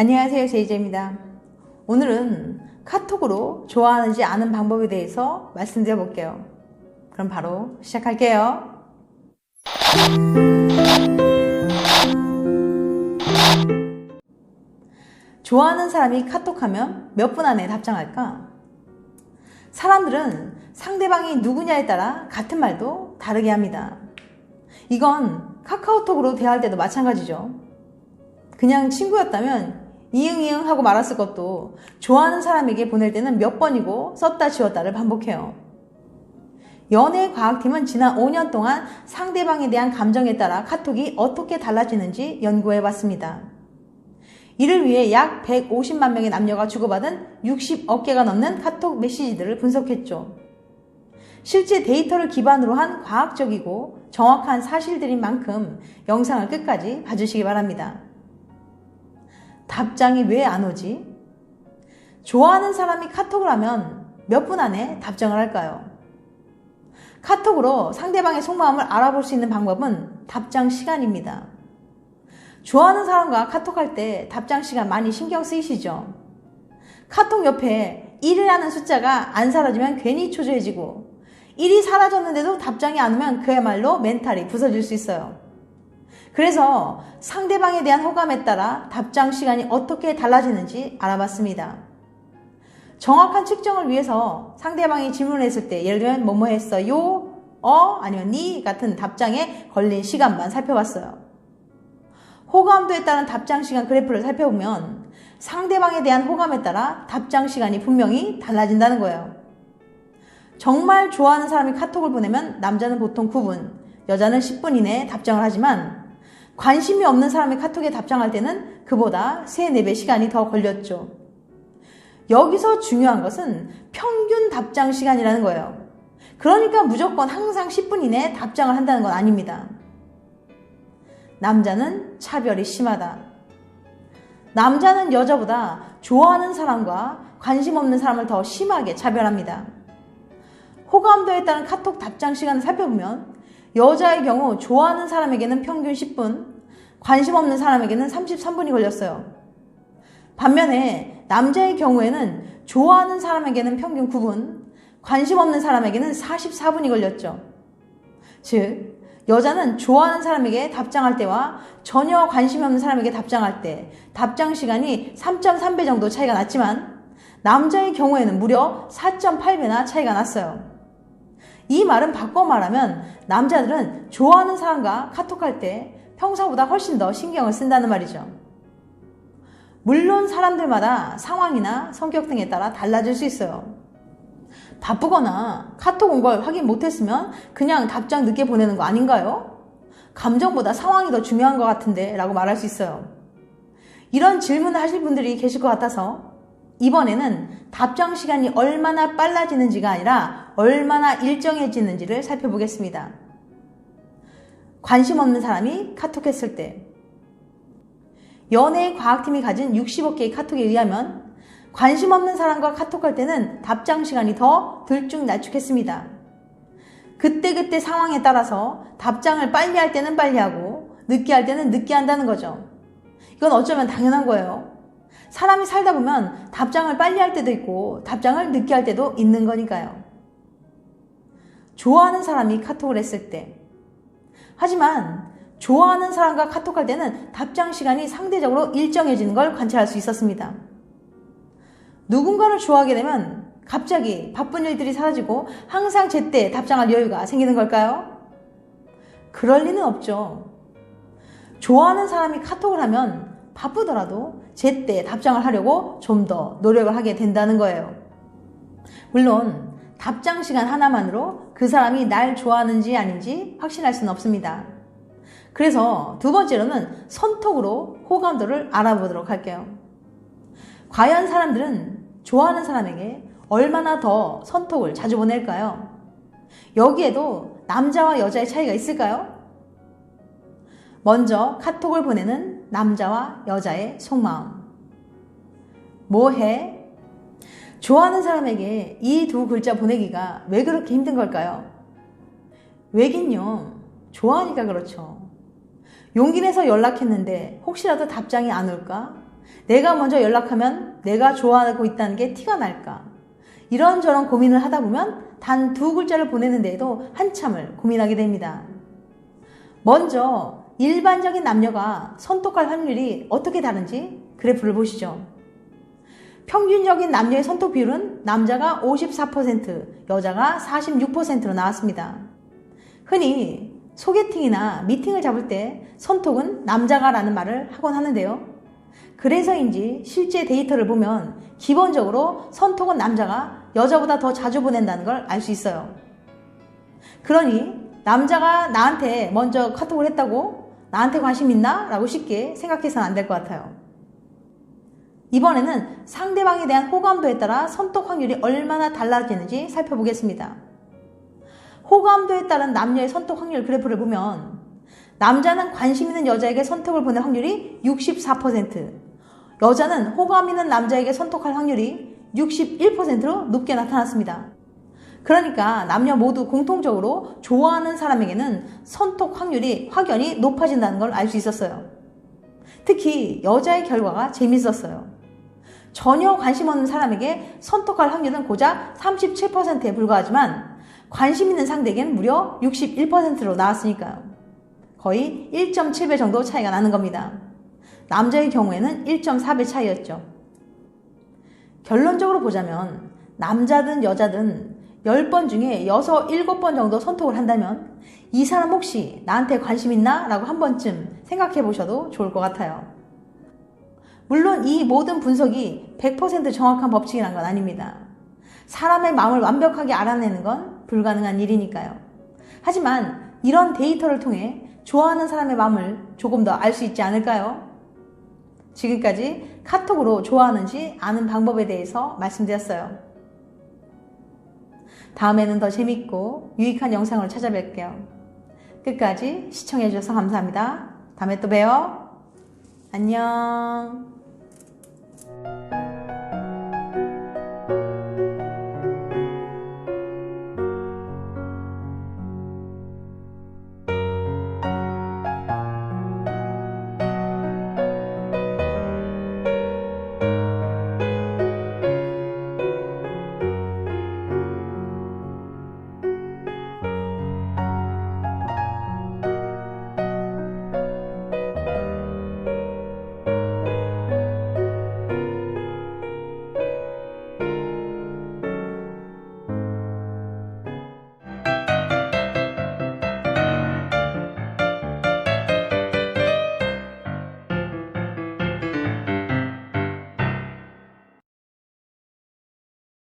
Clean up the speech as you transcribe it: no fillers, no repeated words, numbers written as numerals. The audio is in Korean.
안녕하세요, 제이제입니다. 오늘은 카톡으로 좋아하는지 아는 방법에 대해서 말씀드려 볼게요. 그럼 바로 시작할게요. 좋아하는 사람이 카톡하면 몇 분 안에 답장할까? 사람들은 상대방이 누구냐에 따라 같은 말도 다르게 합니다. 이건 카카오톡으로 대화할 때도 마찬가지죠. 그냥 친구였다면 이응이응 하고 말았을 것도 좋아하는 사람에게 보낼 때는 몇 번이고 썼다 지웠다를 반복해요. 연예과학팀은 지난 5년 동안 상대방에 대한 감정에 따라 카톡이 어떻게 달라지는지 연구해봤습니다. 이를 위해 약 150만 명의 남녀가 주고받은 60억 개가 넘는 카톡 메시지들을 분석했죠. 실제 데이터를 기반으로 한 과학적이고 정확한 사실들인 만큼 영상을 끝까지 봐주시기 바랍니다. 답장이 왜 안 오지? 좋아하는 사람이 카톡을 하면 몇 분 안에 답장을 할까요? 카톡으로 상대방의 속마음을 알아볼 수 있는 방법은 답장 시간입니다. 좋아하는 사람과 카톡할 때 답장 시간 많이 신경 쓰이시죠? 카톡 옆에 1이라는 숫자가 안 사라지면 괜히 초조해지고 1이 사라졌는데도 답장이 안 오면 그야말로 멘탈이 부서질 수 있어요. 그래서 상대방에 대한 호감에 따라 답장 시간이 어떻게 달라지는지 알아봤습니다. 정확한 측정을 위해서 상대방이 질문했을 때 예를 들면 뭐뭐 했어요? 아니면 니? 같은 답장에 걸린 시간만 살펴봤어요. 호감도에 따른 답장 시간 그래프를 살펴보면 상대방에 대한 호감에 따라 답장 시간이 분명히 달라진다는 거예요. 정말 좋아하는 사람이 카톡을 보내면 남자는 보통 9분, 여자는 10분 이내에 답장을 하지만 관심이 없는 사람이 카톡에 답장할 때는 그보다 3, 4배 시간이 더 걸렸죠. 여기서 중요한 것은 평균 답장 시간이라는 거예요. 그러니까 무조건 항상 10분 이내에 답장을 한다는 건 아닙니다. 남자는 차별이 심하다. 남자는 여자보다 좋아하는 사람과 관심 없는 사람을 더 심하게 차별합니다. 호감도에 따른 카톡 답장 시간을 살펴보면 여자의 경우 좋아하는 사람에게는 평균 10분, 관심 없는 사람에게는 33분이 걸렸어요. 반면에 남자의 경우에는 좋아하는 사람에게는 평균 9분, 관심 없는 사람에게는 44분이 걸렸죠. 즉, 여자는 좋아하는 사람에게 답장할 때와 전혀 관심이 없는 사람에게 답장할 때 답장 시간이 3.3배 정도 차이가 났지만 남자의 경우에는 무려 4.8배나 차이가 났어요. 이 말은 바꿔 말하면 남자들은 좋아하는 사람과 카톡할 때 평소보다 훨씬 더 신경을 쓴다는 말이죠. 물론 사람들마다 상황이나 성격 등에 따라 달라질 수 있어요. 바쁘거나 카톡 온 걸 확인 못했으면 그냥 답장 늦게 보내는 거 아닌가요? 감정보다 상황이 더 중요한 것 같은데 라고 말할 수 있어요. 이런 질문을 하실 분들이 계실 것 같아서 이번에는 답장 시간이 얼마나 빨라지는지가 아니라 얼마나 일정해지는지를 살펴보겠습니다. 관심 없는 사람이 카톡했을 때 연예과학팀이 가진 60억 개의 카톡에 의하면 관심 없는 사람과 카톡할 때는 답장 시간이 더 들쭉날쭉했습니다. 그때그때 상황에 따라서 답장을 빨리 할 때는 빨리 하고 늦게 할 때는 늦게 한다는 거죠. 이건 어쩌면 당연한 거예요. 사람이 살다 보면 답장을 빨리 할 때도 있고 답장을 늦게 할 때도 있는 거니까요. 좋아하는 사람이 카톡을 했을 때 하지만 좋아하는 사람과 카톡할 때는 답장 시간이 상대적으로 일정해지는 걸 관찰할 수 있었습니다. 누군가를 좋아하게 되면 갑자기 바쁜 일들이 사라지고 항상 제때 답장할 여유가 생기는 걸까요? 그럴 리는 없죠. 좋아하는 사람이 카톡을 하면 바쁘더라도 제때 답장을 하려고 좀 더 노력을 하게 된다는 거예요. 물론 답장 시간 하나만으로 그 사람이 날 좋아하는지 아닌지 확신할 수는 없습니다. 그래서 두 번째로는 선톡으로 호감도를 알아보도록 할게요. 과연 사람들은 좋아하는 사람에게 얼마나 더 선톡을 자주 보낼까요? 여기에도 남자와 여자의 차이가 있을까요? 먼저 카톡을 보내는 남자와 여자의 속마음. 뭐해? 좋아하는 사람에게 이 두 글자 보내기가 왜 그렇게 힘든 걸까요? 왜긴요. 좋아하니까 그렇죠. 용기 내서 연락했는데 혹시라도 답장이 안 올까? 내가 먼저 연락하면 내가 좋아하고 있다는 게 티가 날까? 이런저런 고민을 하다 보면 단 2글자를 보내는 데에도 한참을 고민하게 됩니다. 먼저 일반적인 남녀가 선톡할 확률이 어떻게 다른지 그래프를 보시죠. 평균적인 남녀의 선톡 비율은 남자가 54%, 여자가 46%로 나왔습니다. 흔히 소개팅이나 미팅을 잡을 때 선톡은 남자가 라는 말을 하곤 하는데요. 그래서인지 실제 데이터를 보면 기본적으로 선톡은 남자가 여자보다 더 자주 보낸다는 걸 알 수 있어요. 그러니 남자가 나한테 먼저 카톡을 했다고 나한테 관심 있나? 라고 쉽게 생각해서는 안 될 것 같아요. 이번에는 상대방에 대한 호감도에 따라 선톡 확률이 얼마나 달라지는지 살펴보겠습니다. 호감도에 따른 남녀의 선톡 확률 그래프를 보면 남자는 관심 있는 여자에게 선톡을 보낼 확률이 64%, 여자는 호감 있는 남자에게 선톡할 확률이 61%로 높게 나타났습니다. 그러니까 남녀 모두 공통적으로 좋아하는 사람에게는 선톡 확률이 확연히 높아진다는 걸 알 수 있었어요. 특히 여자의 결과가 재밌었어요. 전혀 관심 없는 사람에게 선톡할 확률은 고작 37%에 불과하지만 관심 있는 상대에게는 무려 61%로 나왔으니까요. 거의 1.7배 정도 차이가 나는 겁니다. 남자의 경우에는 1.4배 차이였죠. 결론적으로 보자면 남자든 여자든 10번 중에 6, 7번 정도 선톡을 한다면 이 사람 혹시 나한테 관심 있나? 라고 한 번쯤 생각해 보셔도 좋을 것 같아요. 물론 이 모든 분석이 100% 정확한 법칙이란 건 아닙니다. 사람의 마음을 완벽하게 알아내는 건 불가능한 일이니까요. 하지만 이런 데이터를 통해 좋아하는 사람의 마음을 조금 더 알 수 있지 않을까요? 지금까지 카톡으로 좋아하는지 아는 방법에 대해서 말씀드렸어요. 다음에는 더 재밌고 유익한 영상으로 찾아뵐게요. 끝까지 시청해주셔서 감사합니다. 다음에 또 봬요. 안녕.